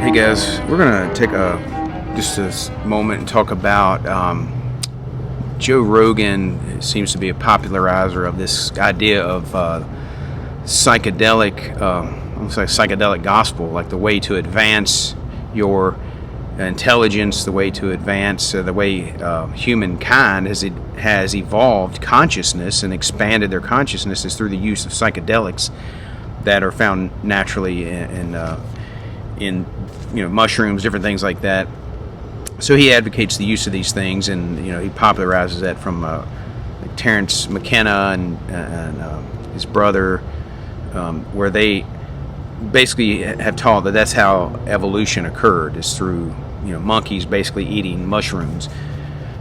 Hey guys, we're gonna take just a moment and talk about Joe Rogan. Seems to be a popularizer of this idea of psychedelic, almost like psychedelic gospel, like the way to advance your intelligence, the way to advance the way humankind has evolved consciousness and expanded their consciousness is through the use of psychedelics that are found naturally in mushrooms, different things like that. So he advocates the use of these things, and he popularizes that from like Terence McKenna and his brother, where they basically have taught that that's how evolution occurred, is through monkeys basically eating mushrooms.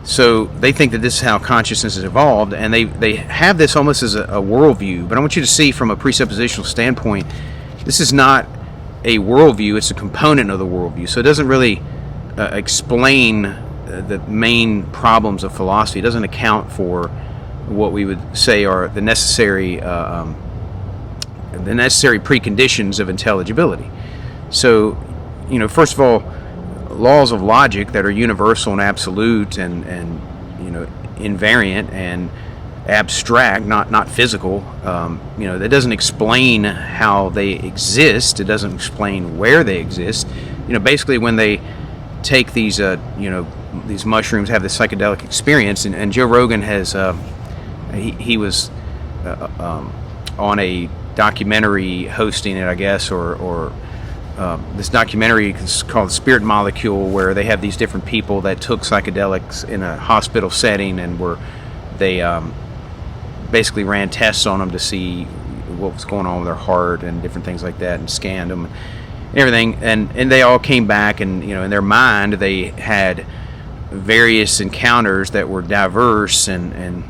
So they think that this is how consciousness has evolved, and they have this almost as a worldview. But I want you to see from a presuppositional standpoint, this is not a worldview, it's a component of the worldview. So it doesn't really explain the main problems of philosophy. It doesn't account for what we would say are the necessary preconditions of intelligibility. So, first of all, laws of logic that are universal and absolute and invariant and abstract, not physical. That doesn't explain how they exist. It doesn't explain where they exist. Basically, when they take these these mushrooms, have this psychedelic experience, and Joe Rogan has he was on a documentary hosting it, I guess, or this documentary is called Spirit Molecule, where they have these different people that took psychedelics in a hospital setting, and they basically ran tests on them to see what was going on with their heart and different things like that, and scanned them and everything, and they all came back, and in their mind they had various encounters that were diverse and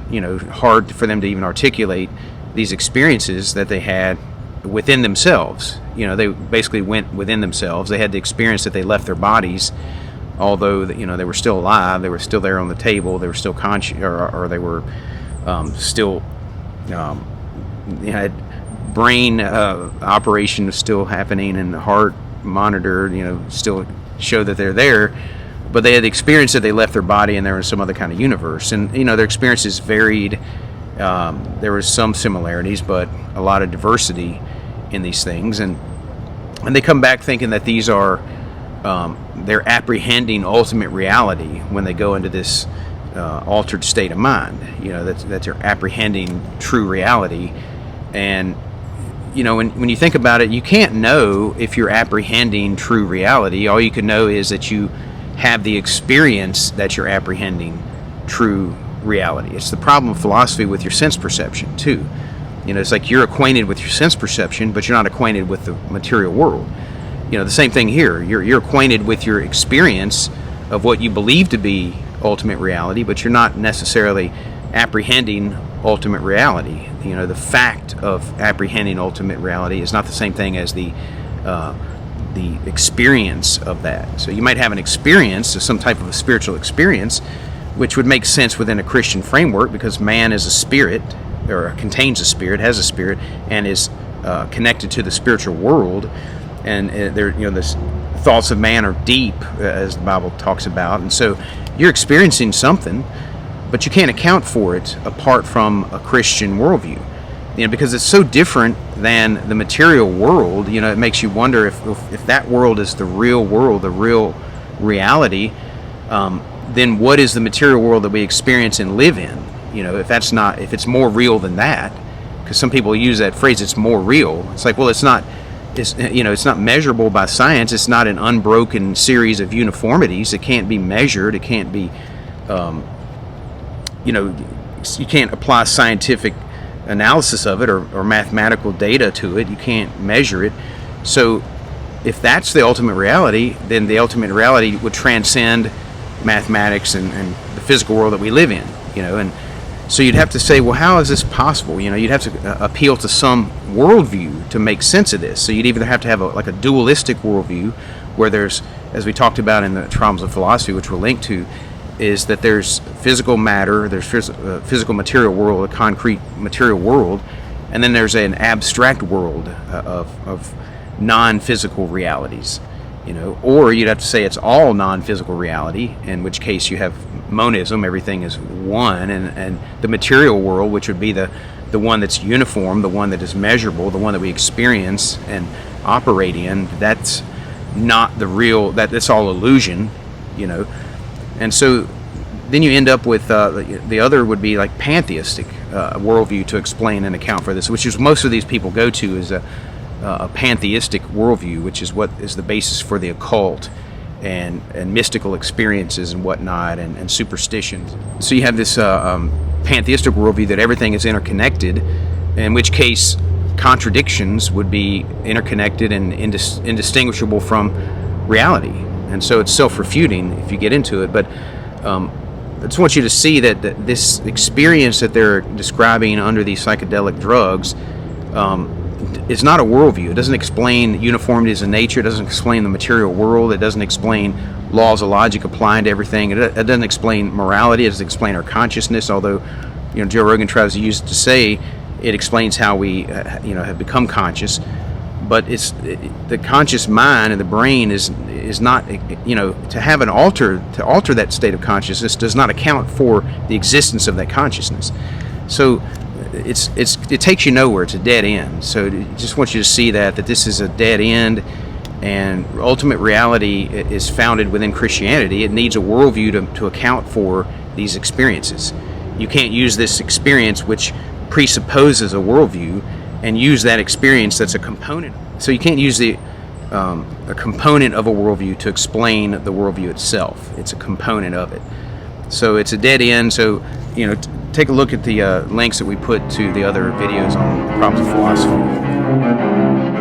hard for them to even articulate these experiences that they had within themselves. They basically went within themselves. They had the experience that they left their bodies, although they were still alive. They were still there on the table. They were still conscious, or they were still had brain operation was still happening, and the heart monitor still showed that they're there. But they had the experience that they left their body and they were in some other kind of universe. And their experiences varied. There was some similarities, but a lot of diversity in these things, and they come back thinking that these are they're apprehending ultimate reality when they go into this altered state of mind. That they're apprehending true reality. And when you think about it, you can't know if you're apprehending true reality. All you can know is that you have the experience that you're apprehending true reality. It's the problem of philosophy with your sense perception too. It's like you're acquainted with your sense perception, but you're not acquainted with the material world. The same thing here. You're acquainted with your experience of what you believe to be ultimate reality, but you're not necessarily apprehending ultimate reality. The fact of apprehending ultimate reality is not the same thing as the experience of that. So you might have an experience, some type of a spiritual experience, which would make sense within a Christian framework, because man is a spirit, or contains a spirit, has a spirit, and is connected to the spiritual world. And the thoughts of man are deep, as the Bible talks about. And so you're experiencing something, but you can't account for it apart from a Christian worldview. Because it's so different than the material world. It makes you wonder if that world is the real world, the real reality. Then what is the material world that we experience and live in? If it's more real than that, because some people use that phrase, it's more real. It's like, well, it's not measurable by science. It's not an unbroken series of uniformities. It can't be measured. It can't be, you can't apply scientific analysis of it or mathematical data to it. You can't measure it. So if that's the ultimate reality, then the ultimate reality would transcend mathematics and the physical world that we live in, and so you'd have to say, well, how is this possible? You'd have to appeal to some worldview to make sense of this. So you'd either have to have a dualistic worldview, where there's, as we talked about in the Problems of Philosophy, which we're linked to, is that there's physical matter, there's physical material world, a concrete material world, and then there's an abstract world of non-physical realities. Or you'd have to say it's all non-physical reality, in which case you have monism, everything is one, and the material world, which would be the one that's uniform, the one that is measurable, the one that we experience and operate in, that's not the real, that's all illusion, and so then you end up with the other would be like pantheistic worldview to explain and account for this, which is most of these people go to is a pantheistic worldview, which is what is the basis for the occult and mystical experiences and whatnot, and superstitions. So you have this pantheistic worldview that everything is interconnected, in which case contradictions would be interconnected and indistinguishable from reality, and so it's self-refuting if you get into it. But I just want you to see that this experience that they're describing under these psychedelic drugs is not a worldview. It doesn't explain uniformities in nature. It doesn't explain the material world. It doesn't explain laws of logic applying to everything. It doesn't explain morality. It doesn't explain our consciousness, although Joe Rogan tries to use it to say it explains how we have become conscious. But the conscious mind and the brain is not, to have to alter that state of consciousness does not account for the existence of that consciousness. So it takes you nowhere. It's a dead end. So I just want you to see that this is a dead end, and ultimate reality is founded within Christianity. It needs a worldview to account for these experiences. You can't use this experience, which presupposes a worldview, and use that experience that's a component. So you can't use a component of a worldview to explain the worldview itself. It's a component of it. So it's a dead end. So take a look at the links that we put to the other videos on problems of philosophy.